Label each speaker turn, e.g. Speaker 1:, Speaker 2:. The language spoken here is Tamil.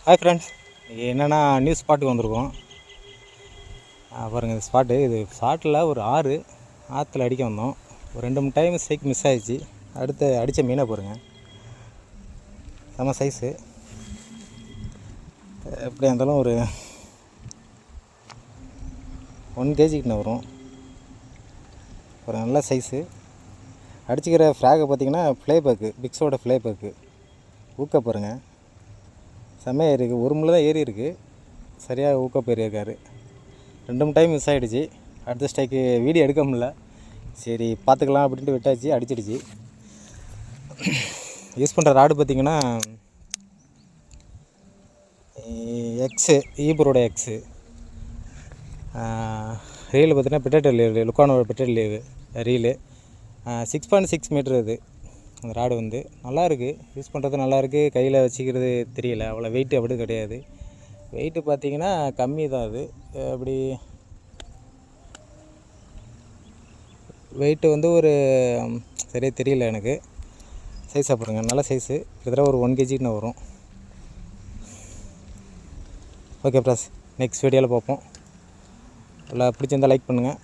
Speaker 1: ஹாய் ஃப்ரெண்ட்ஸ், என்னென்னா நியூ ஸ்பாட்டுக்கு வந்திருக்கோம். பாருங்கள், இந்த ஸ்பாட்டு இது ஸ்பாட்டில் ஒரு ஆற்றுல அடிக்க வந்தோம். ஒரு 2-3 டைம் ஸ்ட்ரைக் மிஸ் ஆகிடுச்சு. அடுத்து அடித்த மீனை பாருங்கள், செம சைஸு. எப்படியா இருந்தாலும் ஒரு 1 kg வரும். ஒரு நல்ல சைஸு. அடிச்சுக்கிற ஃப்ராகை பார்த்திங்கன்னா ஃப்ளே பேக்கு, பிக்ஸோட ஃப்ளே பேக்கு ஊக்க பாருங்கள், செம்மையாக இருக்குது. ஒரு முள்ளு தான் ஏறி இருக்குது, சரியாக ஊக்க போயிருக்காரு. 2-3 டைம் மிஸ் ஆகிடுச்சு. அடுத்த ஸ்ட்ரைக்கு வீடியோ எடுக்க முடியல, சரி பார்த்துக்கலாம் அப்படின்ட்டு விட்டாச்சு. அடிச்சிடுச்சு. யூஸ் பண்ணுற ராடு பார்த்திங்கன்னா எக்ஸு, ஈபரோட எக்ஸு. ரீலு பார்த்திங்கன்னா பெட்டேட்டர் லீவு, லுக்கானோட பெட்டேட்டர் லீவு ரீலு. 6.6 மீட்ரு இது. அந்த ராடு வந்து நல்லாயிருக்கு, யூஸ் பண்ணுறது நல்லாயிருக்கு. கையில் வச்சுக்கிறது தெரியல, அவ்வளோ வெயிட்டு அப்படி கிடையாது. வெயிட்டு பார்த்திங்கன்னா கம்மி தான். அது அப்படி வெயிட்டு வந்து ஒரு சரியாக தெரியல எனக்கு. சைஸ் சாப்பிட்றேங்க, நல்ல சைஸு. கிட்டத்தட்ட ஒரு 1 kg வரும். ஓகே ப்ளஸ், நெக்ஸ்ட் வீடியோவில் பார்ப்போம். நல்லா பிடிச்சிருந்தால் லைக் பண்ணுங்கள்.